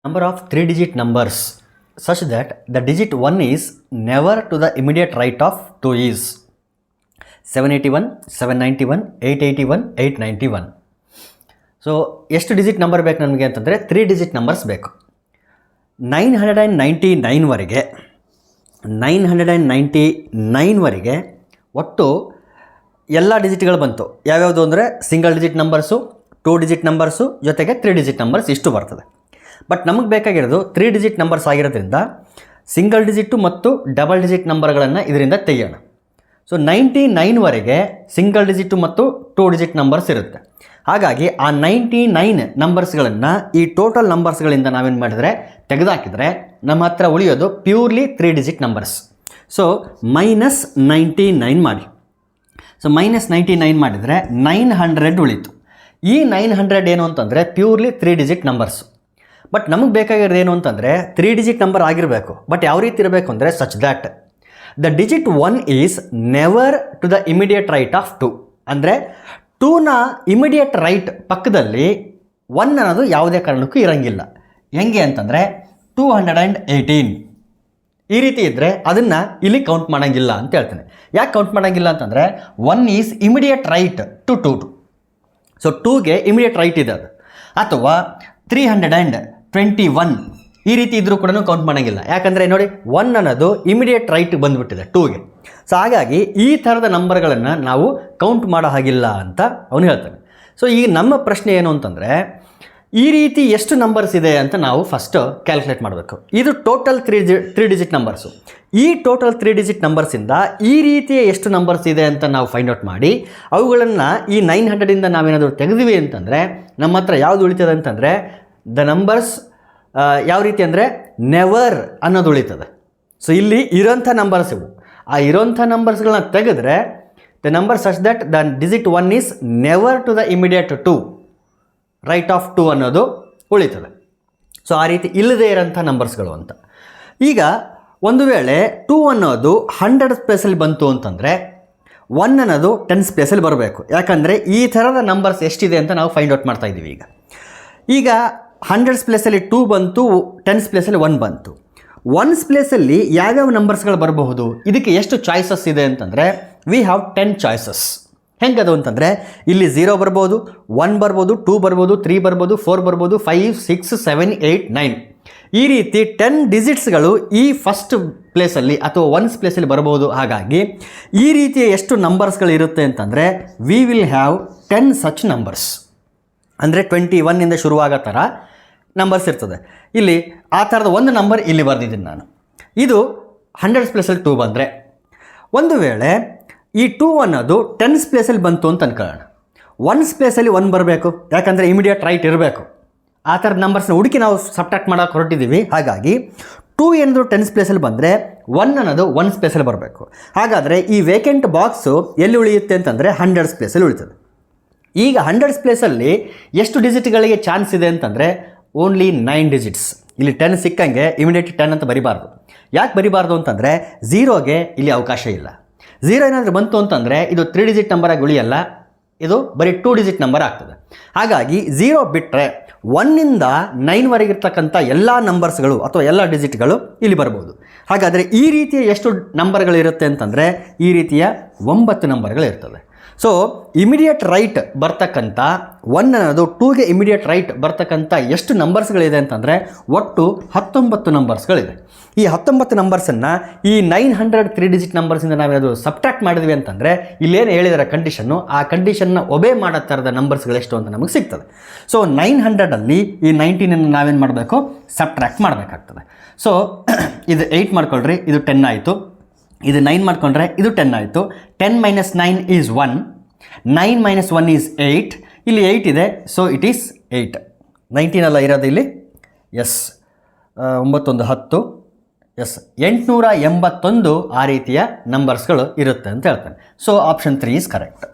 Number of 3-digit numbers such that the digit 1 is never to the immediate right of 2 is 781, 791, 881, 891. So ಎಷ್ಟು digit number ಬೇಕು ನಮಗೆ ಅಂತಂದರೆ 3 digit numbers ಬೇಕು. 999ವರೆಗೆ ಒಟ್ಟು ಎಲ್ಲ ಡಿಜಿಟ್ಗಳು ಬಂತು. ಯಾವ್ಯಾವುದು ಅಂದರೆ single digit numbers, 2 digit numbers ಜೊತೆಗೆ 3 ಡಿಜಿಟ್ ನಂಬರ್ಸ್ ಇಷ್ಟು ಬರ್ತದೆ. ಬಟ್ ನಮಗೆ ಬೇಕಾಗಿರೋದು 3 ಡಿಜಿಟ್ ನಂಬರ್ಸ್ ಆಗಿರೋದ್ರಿಂದ ಸಿಂಗಲ್ ಡಿಜಿಟ್ಟು ಮತ್ತು ಡಬಲ್ ಡಿಜಿಟ್ ನಂಬರ್ಗಳನ್ನು ಇದರಿಂದ ತೆಗೆಯೋಣ. ಸೊ 99ವರೆಗೆ ಸಿಂಗಲ್ ಡಿಜಿಟ್ಟು ಮತ್ತು 2 ಡಿಜಿಟ್ ನಂಬರ್ಸ್ ಇರುತ್ತೆ. ಹಾಗಾಗಿ ಆ 99 ನಂಬರ್ಸ್ಗಳನ್ನು ಈ ಟೋಟಲ್ ನಂಬರ್ಸ್ಗಳಿಂದ ನಾವೇನು ಮಾಡಿದರೆ ತೆಗೆದುಹಾಕಿದರೆ ನಮ್ಮ ಹತ್ರ ಉಳಿಯೋದು ಪ್ಯೂರ್ಲಿ 3 ಡಿಜಿಟ್ ನಂಬರ್ಸ್. ಸೊ -99 ಮಾಡಿ. ಸೊ -99 ಮಾಡಿದರೆ 900 ಉಳಿತು. ಈ 900 ಏನು ಅಂತಂದರೆ ಪ್ಯೂರ್ಲಿ 3 ಡಿಜಿಟ್ ನಂಬರ್ಸು. ಬಟ್ ನಮಗೆ ಬೇಕಾಗಿರೋದು ಏನು ಅಂತಂದರೆ 3 ಡಿಜಿಟ್ ನಂಬರ್ ಆಗಿರಬೇಕು. ಬಟ್ ಯಾವ ರೀತಿ ಇರಬೇಕು ಅಂದರೆ such that the digit 1 is never to the immediate right of 2. ಅಂದರೆ 2ನ ಇಮಿಡಿಯೇಟ್ ರೈಟ್ ಪಕ್ಕದಲ್ಲಿ 1 ಅನ್ನೋದು ಯಾವುದೇ ಕಾರಣಕ್ಕೂ ಇರೋಂಗಿಲ್ಲ. ಹೆಂಗೆ ಅಂತಂದರೆ 218 ಈ ರೀತಿ ಇದ್ದರೆ ಅದನ್ನು ಇಲ್ಲಿ ಕೌಂಟ್ ಮಾಡೋಂಗಿಲ್ಲ ಅಂತ ಹೇಳ್ತೇನೆ. ಯಾಕೆ ಕೌಂಟ್ ಮಾಡೋಂಗಿಲ್ಲ ಅಂತಂದರೆ 1 is immediate right to 2. So 2ಗೆ ಇಮಿಡಿಯೇಟ್ ರೈಟ್ ಇದೆ ಅದು. ಅಥವಾ 321 ಈ ರೀತಿ ಇದ್ರೂ ಕೂಡ ಕೌಂಟ್ ಮಾಡೋಂಗಿಲ್ಲ. ಯಾಕಂದರೆ ನೋಡಿ 1 ಅನ್ನೋದು ಇಮಿಡಿಯೇಟ್ ರೈಟ್ ಬಂದುಬಿಟ್ಟಿದೆ 2ಗೆ. ಸೊ ಹಾಗಾಗಿ ಈ ಥರದ ನಂಬರ್ಗಳನ್ನು ನಾವು ಕೌಂಟ್ ಮಾಡೋ ಹಾಗಿಲ್ಲ ಅಂತ ಅವನು ಹೇಳ್ತಾನೆ. ಸೊ ಈಗ ನಮ್ಮ ಪ್ರಶ್ನೆ ಏನು ಅಂತಂದರೆ ಈ ರೀತಿ ಎಷ್ಟು ನಂಬರ್ಸ್ ಇದೆ ಅಂತ ನಾವು ಫಸ್ಟ್ ಕ್ಯಾಲ್ಕುಲೇಟ್ ಮಾಡಬೇಕು. ಇದು ಟೋಟಲ್ 3 ಡಿಜಿಟ್ ನಂಬರ್ಸು. ಈ ಟೋಟಲ್ 3 ಡಿಜಿಟ್ ನಂಬರ್ಸಿಂದ ಈ ರೀತಿಯ ಎಷ್ಟು ನಂಬರ್ಸ್ ಇದೆ ಅಂತ ನಾವು ಫೈಂಡ್ ಔಟ್ ಮಾಡಿ ಅವುಗಳನ್ನು ಈ 900ಇಂದ ನಾವೇನಾದರೂ ತೆಗೆದ್ವಿ ಅಂತಂದರೆ ನಮ್ಮ ಹತ್ರ ಯಾವುದು ಉಳಿತದೆ ಅಂತಂದರೆ ದ ನಂಬರ್ಸ್ ಯಾವ ರೀತಿ ಅಂದರೆ ನೆವರ್ ಅನ್ನೋದು ಉಳಿತದೆ. ಸೊ ಇಲ್ಲಿ ಇರೋಂಥ ನಂಬರ್ಸ್ ಇವು. ಆ ಇರೋಂಥ ನಂಬರ್ಸ್ಗಳನ್ನ ತೆಗೆದ್ರೆ the number such that the digit 1 is never to the immediate 2 right of 2 ಅನ್ನೋದು ಉಳಿತದೆ. ಸೊ ಆ ರೀತಿ ಇಲ್ಲದೇ ಇರೋಂಥ ನಂಬರ್ಸ್ಗಳು ಅಂತ. ಈಗ ಒಂದು ವೇಳೆ 2 ಅನ್ನೋದು 100 ಪ್ಲೇಸಲ್ಲಿ ಬಂತು ಅಂತಂದರೆ 1 ಅನ್ನೋದು 10 ಪ್ಲೇಸಲ್ಲಿ ಬರಬೇಕು. ಯಾಕಂದರೆ ಈ ಥರದ ನಂಬರ್ಸ್ ಎಷ್ಟಿದೆ ಅಂತ ನಾವು ಫೈಂಡ್ ಔಟ್ ಮಾಡ್ತಾ ಇದ್ದೀವಿ. ಈಗ 100 ಪ್ಲೇಸಲ್ಲಿ 2 ಬಂತು, 10 ಪ್ಲೇಸಲ್ಲಿ 1 ಬಂತು. 1 ಪ್ಲೇಸಲ್ಲಿ ಯಾವ್ಯಾವ ನಂಬರ್ಸ್ಗಳು ಬರಬಹುದು, ಇದಕ್ಕೆ ಎಷ್ಟು ಚಾಯ್ಸಸ್ ಇದೆ ಅಂತಂದರೆ ವಿ ಹ್ಯಾವ್ 10 ಚಾಯ್ಸಸ್. ಹೆಂಗದು ಅಂತಂದರೆ ಇಲ್ಲಿ 0 ಬರ್ಬೋದು, 1 ಬರ್ಬೋದು, 2 ಬರ್ಬೋದು, 3 ಬರ್ಬೋದು, 4 ಬರ್ಬೋದು, 5, 6, 7, 8, 9 ಈ ರೀತಿ 10 ಡಿಜಿಟ್ಸ್ಗಳು ಈ ಫಸ್ಟ್ ಪ್ಲೇಸಲ್ಲಿ ಅಥವಾ 1 ಪ್ಲೇಸಲ್ಲಿ ಬರ್ಬೋದು. ಹಾಗಾಗಿ ಈ ರೀತಿಯ ಎಷ್ಟು ನಂಬರ್ಸ್ಗಳು ಇರುತ್ತೆ ಅಂತಂದರೆ we will have 10 such numbers. ಅಂದರೆ 21ಇಂದ ಶುರುವಾಗೋ ಥರ ನಂಬರ್ಸ್ ಇರ್ತದೆ. ಇಲ್ಲಿ ಆ ಥರದ ಒಂದು ನಂಬರ್ ಇಲ್ಲಿ ಬರೆದಿದ್ದೀನಿ ನಾನು. ಇದು 100 ಪ್ಲೇಸಲ್ಲಿ 2 ಬಂದರೆ, ಒಂದು ವೇಳೆ ಈ 2 ಅನ್ನೋದು 10 ಪ್ಲೇಸಲ್ಲಿ ಬಂತು ಅಂತ ಅನ್ಕೊಳ್ಳೋಣ. 1 ಪ್ಲೇಸಲ್ಲಿ 1 ಬರಬೇಕು, ಯಾಕಂದರೆ ಇಮಿಡಿಯೇಟ್ ರೈಟ್ ಇರಬೇಕು. ಆ ಥರದ ನಂಬರ್ಸ್ನ ಹುಡುಕಿ ನಾವು ಸಬ್ಟ್ರಾಕ್ಟ್ ಮಾಡೋಕೆ ಹೊರಟಿದ್ದೀವಿ. ಹಾಗಾಗಿ 2 ಏನಾದರೂ 10 ಪ್ಲೇಸಲ್ಲಿ ಬಂದರೆ 1 ಅನ್ನೋದು 1 ಪ್ಲೇಸಲ್ಲಿ ಬರಬೇಕು. ಹಾಗಾದರೆ ಈ ವೇಕೆಂಟ್ ಬಾಕ್ಸು ಎಲ್ಲಿ ಉಳಿಯುತ್ತೆ ಅಂತಂದರೆ 100 ಪ್ಲೇಸಲ್ಲಿ ಉಳಿತದೆ. ಈಗ 100 ಪ್ಲೇಸಲ್ಲಿ ಎಷ್ಟು ಡಿಜಿಟ್ಗಳಿಗೆ ಚಾನ್ಸ್ ಇದೆ ಅಂತಂದರೆ ಓನ್ಲಿ 9 ಡಿಜಿಟ್ಸ್. ಇಲ್ಲಿ 10 ಸಿಕ್ಕಂಗೆ ಇಮಿಡಿಯೇಟ್ 10 ಅಂತ ಬರಿಬಾರ್ದು. ಯಾಕೆ ಬರಿಬಾರ್ದು ಅಂತಂದರೆ 0ಗೆ ಇಲ್ಲಿ ಅವಕಾಶ ಇಲ್ಲ. 0 ಏನಾದರೂ ಬಂತು ಅಂತಂದರೆ ಇದು 3 ಡಿಜಿಟ್ ನಂಬರಾಗಿ ಉಳಿಯಲ್ಲ, ಇದು ಬರೀ 2 ಡಿಜಿಟ್ ನಂಬರ್ ಆಗ್ತದೆ. ಹಾಗಾಗಿ 0 ಬಿಟ್ಟರೆ 1ಇಂದ 9ವರೆಗೆ ಇರ್ತಕ್ಕಂಥ ಎಲ್ಲ ನಂಬರ್ಸ್ಗಳು ಅಥವಾ ಎಲ್ಲ ಡಿಜಿಟ್ಗಳು ಇಲ್ಲಿ ಬರ್ಬೋದು. ಹಾಗಾದರೆ ಈ ರೀತಿಯ ಎಷ್ಟು ನಂಬರ್ಗಳಿರುತ್ತೆ ಅಂತಂದರೆ ಈ ರೀತಿಯ 9 ನಂಬರ್ಗಳಿರ್ತದೆ. ಸೊ ಇಮಿಡಿಯೇಟ್ ರೈಟ್ ಬರ್ತಕ್ಕಂಥ 1 ಅನ್ನೋದು 2ಗೆ ಇಮಿಡಿಯೇಟ್ ರೈಟ್ ಬರ್ತಕ್ಕಂಥ ಎಷ್ಟು ನಂಬರ್ಸ್ಗಳಿದೆ ಅಂತಂದರೆ ಒಟ್ಟು 19 ನಂಬರ್ಸ್ಗಳಿದೆ. ಈ 19 ನಂಬರ್ಸನ್ನು ಈ 900 3 ಡಿಜಿಟ್ ನಂಬರ್ಸಿಂದ ನಾವೇನಾದರೂ ಸಬ್ಟ್ರಾಕ್ಟ್ ಮಾಡಿದ್ವಿ ಅಂತಂದರೆ ಇಲ್ಲೇನು ಹೇಳಿದಾರೆ ಕಂಡೀಷನ್ನು, ಆ ಕಂಡೀಷನ್ನ ಒಬೇ ಮಾಡೋ ಥರದ ನಂಬರ್ಸ್ಗಳೆಷ್ಟು ಅಂತ ನಮಗೆ ಸಿಗ್ತದೆ. ಸೊ 900ಅಲ್ಲಿ ಈ 19 ನಾವೇನು ಮಾಡಬೇಕು, ಸಬ್ಟ್ರಾಕ್ಟ್ ಮಾಡಬೇಕಾಗ್ತದೆ. ಸೊ ಇದು 8 ಮಾಡ್ಕೊಳ್ರಿ, ಇದು 10 ಆಯಿತು. ಇದು 9 ಮಾಡ್ಕೊಂಡ್ರೆ ಇದು 10 ಆಯಿತು. 10 - 9 ಈಸ್ 1, 9 - 1 ಈಸ್ 8. ಇಲ್ಲಿ 8 ಇದೆ, ಸೊ ಇಟ್ ಈಸ್ 8. 19 ಅಲ್ಲ ಇರೋದು ಇಲ್ಲಿ, ಎಸ್ 9 1 10, ಎಸ್ 881 ಆ ರೀತಿಯ ನಂಬರ್ಸ್ಗಳು ಇರುತ್ತೆ ಅಂತ ಹೇಳ್ತಾನೆ. So option 3 is correct.